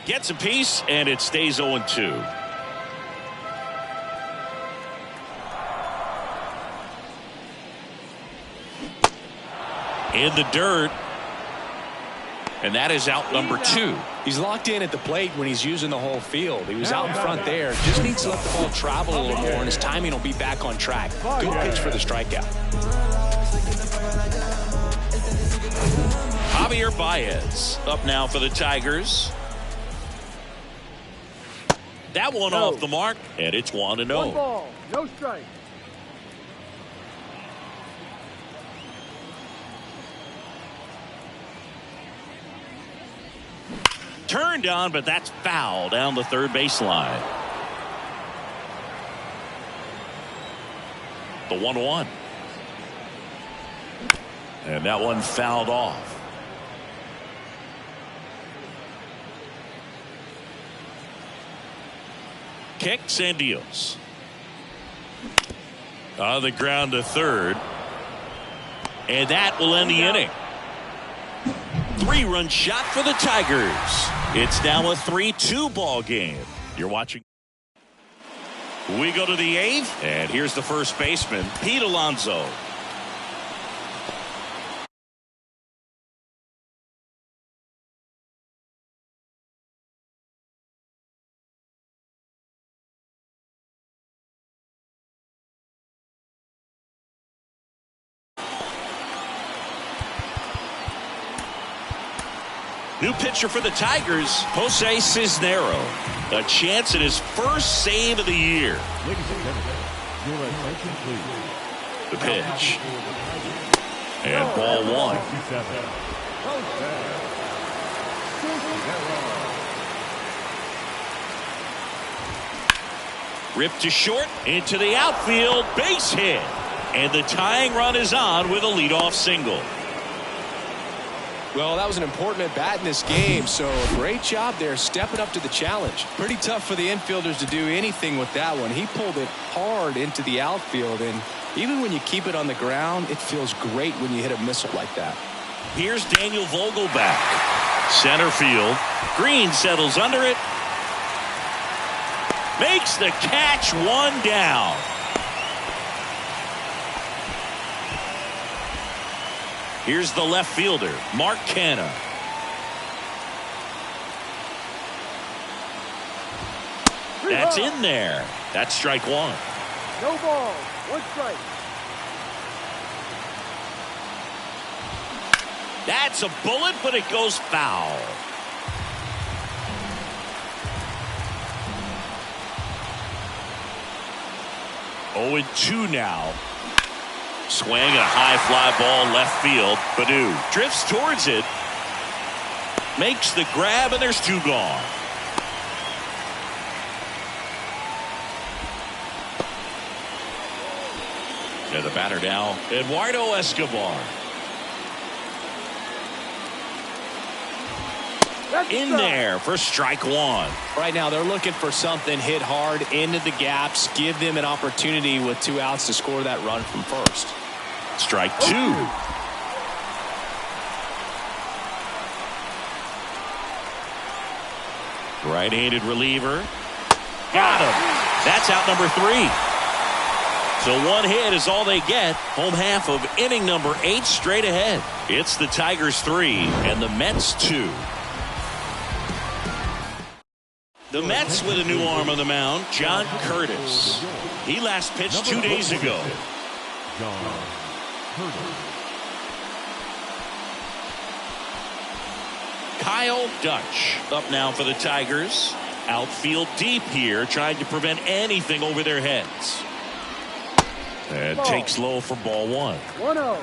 Gets a piece, and it stays 0-2. In the dirt. And that is out number 2. He's locked in at the plate when he's using the whole field. He was out in front there. Just needs to let the ball travel a little more, and his timing will be back on track. Good pitch for the strikeout. Javier Baez up now for the Tigers. That one No. off the mark, and it's 1-0. 1 ball, no strike. Turned on, but that's foul down the third baseline. The 1-1. And that one fouled off. Kicks and deals. On the ground to third. And that will end the inning. 3-run shot for the Tigers. It's now a 3-2 ball game. You're watching. We go to the 8th, and here's the first baseman, Pete Alonso. New pitcher for the Tigers, Jose Cisnero. A chance at his first save of the year. Ladies and gentlemen, your attention please. The pitch. And ball 1. 67. Ripped to short, into the outfield, base hit. And the tying run is on with a leadoff single. Well, that was an important at bat in this game, so great job there stepping up to the challenge. Pretty tough for the infielders to do anything with that one. He pulled it hard into the outfield, and even when you keep it on the ground, it feels great when you hit a missile like that. Here's Daniel Vogelbach. Center field. Green settles under it. Makes the catch, 1 down. Here's the left fielder, Mark Canha. That's in there. That's strike 1. No ball, 1 strike. That's a bullet, but it goes foul. Oh, and 2 now. Swing and a high fly ball left field. Baddoo drifts towards it. Makes the grab, and there's 2 gone. And the batter now, Eduardo Escobar. That's In strike. there for strike 1. Right now, they're looking for something hit hard into the gaps, give them an opportunity with 2 outs to score that run from first. Strike 2. Right-handed reliever. Got him. That's out number 3. So 1 hit is all they get. Home half of inning number 8 straight ahead. It's the Tigers 3 and the Mets 2. The Mets with a new arm on the mound, John Curtis. He last pitched 2 days ago. John Curtis. Kyle Dutch up now for the Tigers. Outfield deep here, trying to prevent anything over their heads. And takes low for ball 1. 1-0.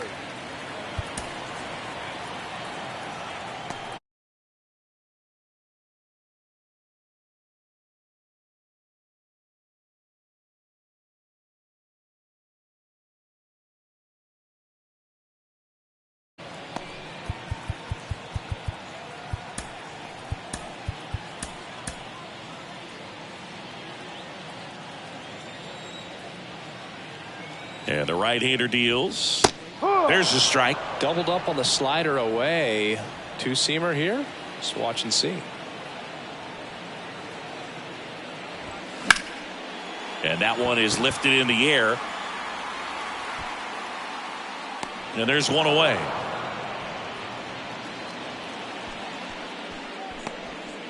And the right-hander deals. There's a strike. Doubled up on the slider away. 2-seamer here. Just watch and see. And that one is lifted in the air. And there's 1 away.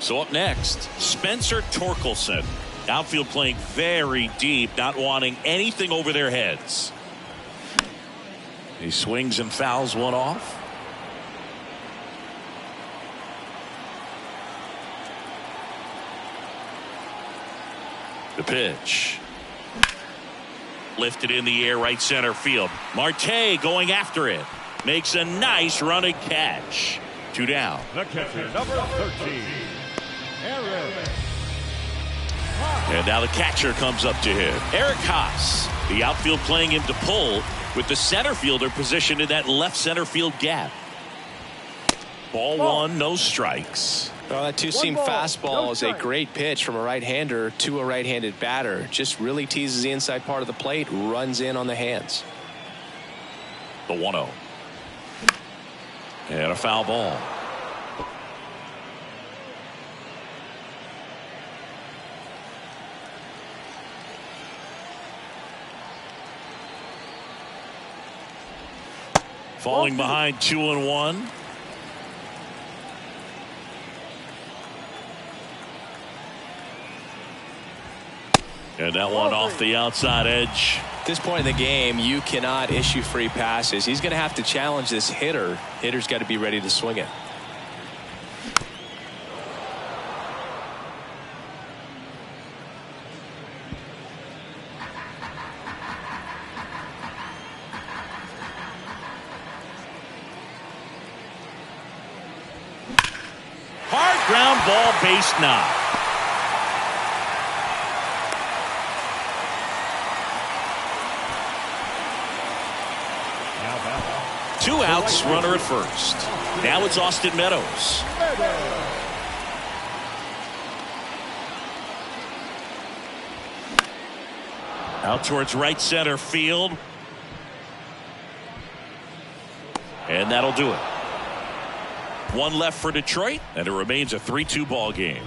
So up next, Spencer Torkelson. Outfield playing very deep, not wanting anything over their heads. He swings and fouls one off. The pitch. Lifted in the air, right center field. Marte going after it. Makes a nice running catch. 2 down. The catcher, number 13, Aaron. And now the catcher comes up to him. Eric Haas. The outfield playing him to pull with the center fielder positioned in that left center field gap. Ball 1, no strikes. Well, that two-seam One ball, fastball no is a strike. great pitch from a right-hander to a right-handed batter. Just really teases the inside part of the plate, runs in on the hands. The 1-0. And a foul ball. Falling behind 2-1. And that one off the outside edge. At this point in the game, you cannot issue free passes. He's going to have to challenge this hitter. Hitter's got to be ready to swing it. Hard ground ball, base knock. Now back. 2 outs, runner at first. Now it's Austin Meadows. Out towards right center field. And that'll do it. 1 left for Detroit, and it remains a 3-2 ball game.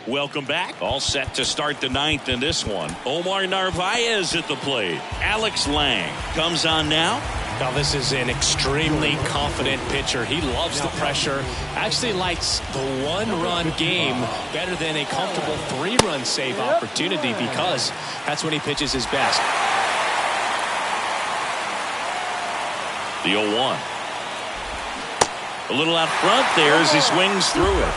Welcome back. All set to start the 9th in this one. Omar Narvaez at the plate. Alex Lang comes on now. Now this is an extremely confident pitcher. He loves the pressure. Actually likes the 1-run game better than a comfortable 3-run save opportunity because that's when he pitches his best. The 0-1. A little out front there as he swings through it.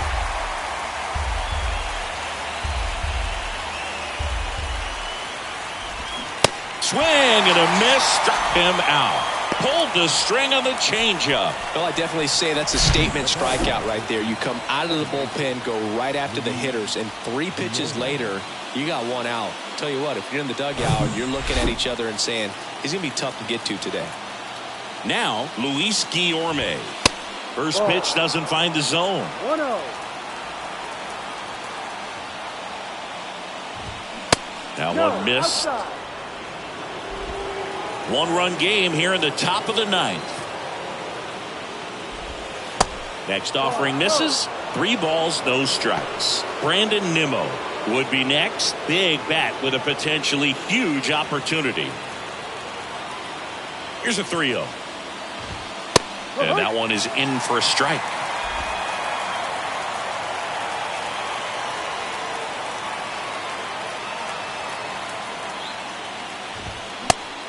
Swing and a miss, struck him out. Pulled the string on the changeup. Well, I definitely say that's a statement strikeout right there. You come out of the bullpen, go right after the hitters, and 3 pitches later, you got 1 out. Tell you what, if you're in the dugout, you're looking at each other and saying, he's going to be tough to get to today. Now, Luis Guillorme. First pitch doesn't find the zone. 1-0. Now No, one missed. outside. 1-run game here in the top of the 9th. Next offering misses. 3 balls, no strikes. Brandon Nimmo would be next. Big bat with a potentially huge opportunity. Here's a 3-0. And that one is in for a strike.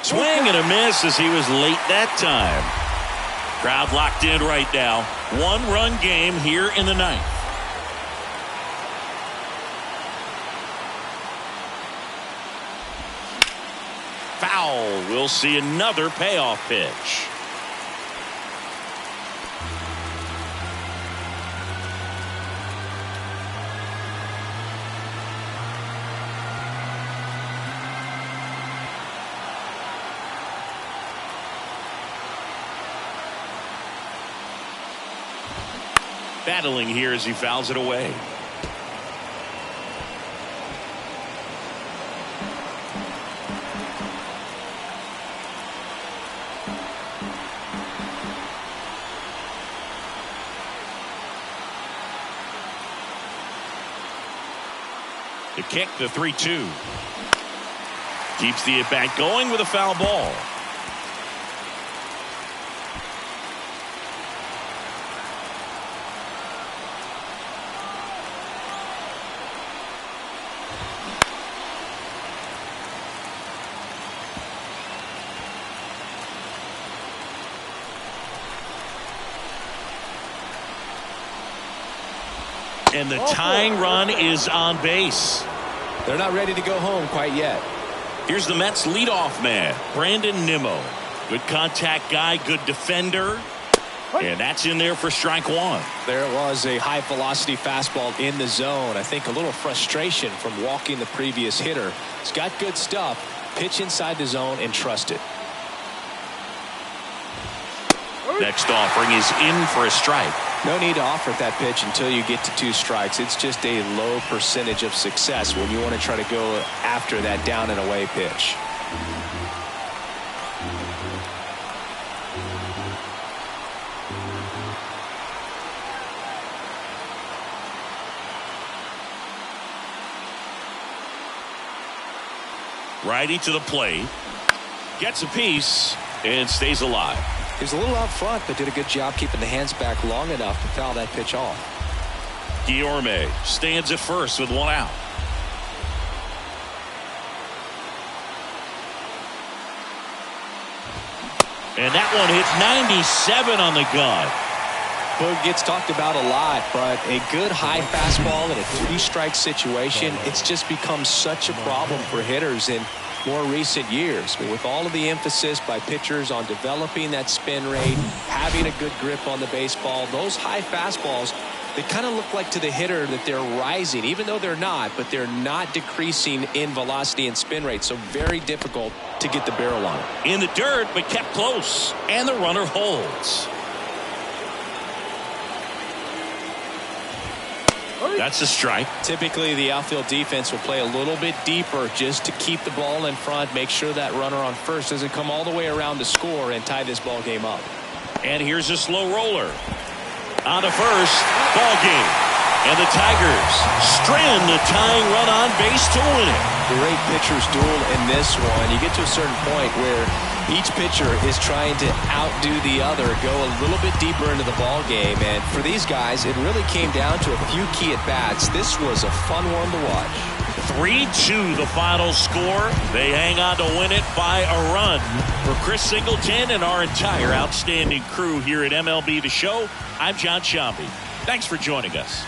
Swing and a miss as he was late that time. Crowd locked in right now. 1-run game here in the 9th. Foul. We'll see another payoff pitch. Battling here as he fouls it away. The kick, the 3-2. Keeps the at-bat going with a foul ball. And the tying run is on base. They're not ready to go home quite yet. Here's the Mets leadoff man, Brandon Nimmo. Good contact guy, good defender. And that's in there for strike one. There was a high velocity fastball in the zone. I think a little frustration from walking the previous hitter. He's got good stuff. Pitch inside the zone and trust it. Next offering is in for a strike. No need to offer that pitch until you get to 2 strikes. It's just a low percentage of success when you want to try to go after that down and away pitch. Righty to the plate. Gets a piece and stays alive. He was a little out front, but did a good job keeping the hands back long enough to foul that pitch off. Guillorme stands at first with 1 out. And that one hits 97 on the gun. Boog gets talked about a lot, but a good high fastball in a 3-strike situation, it's just become such a problem for hitters in more recent years. But with all of the emphasis by pitchers on developing that spin rate, having a good grip on the baseball, those high fastballs, they kind of look like to the hitter that they're rising, even though they're not, but they're not decreasing in velocity and spin rate. So very difficult to get the barrel on it. In the dirt, but kept close, and the runner holds. That's a strike. Typically, the outfield defense will play a little bit deeper just to keep the ball in front, make sure that runner on first doesn't come all the way around to score and tie this ball game up. And here's a slow roller. On to first, ball game. And the Tigers strand the tying run on base to win it. Great pitcher's duel in this one. You get to a certain point where each pitcher is trying to outdo the other, go a little bit deeper into the ball game. And for these guys, it really came down to a few key at-bats. This was a fun one to watch. 3-2 the final score. They hang on to win it by a run. For Chris Singleton and our entire outstanding crew here at MLB The Show, I'm John Sciambi. Thanks for joining us.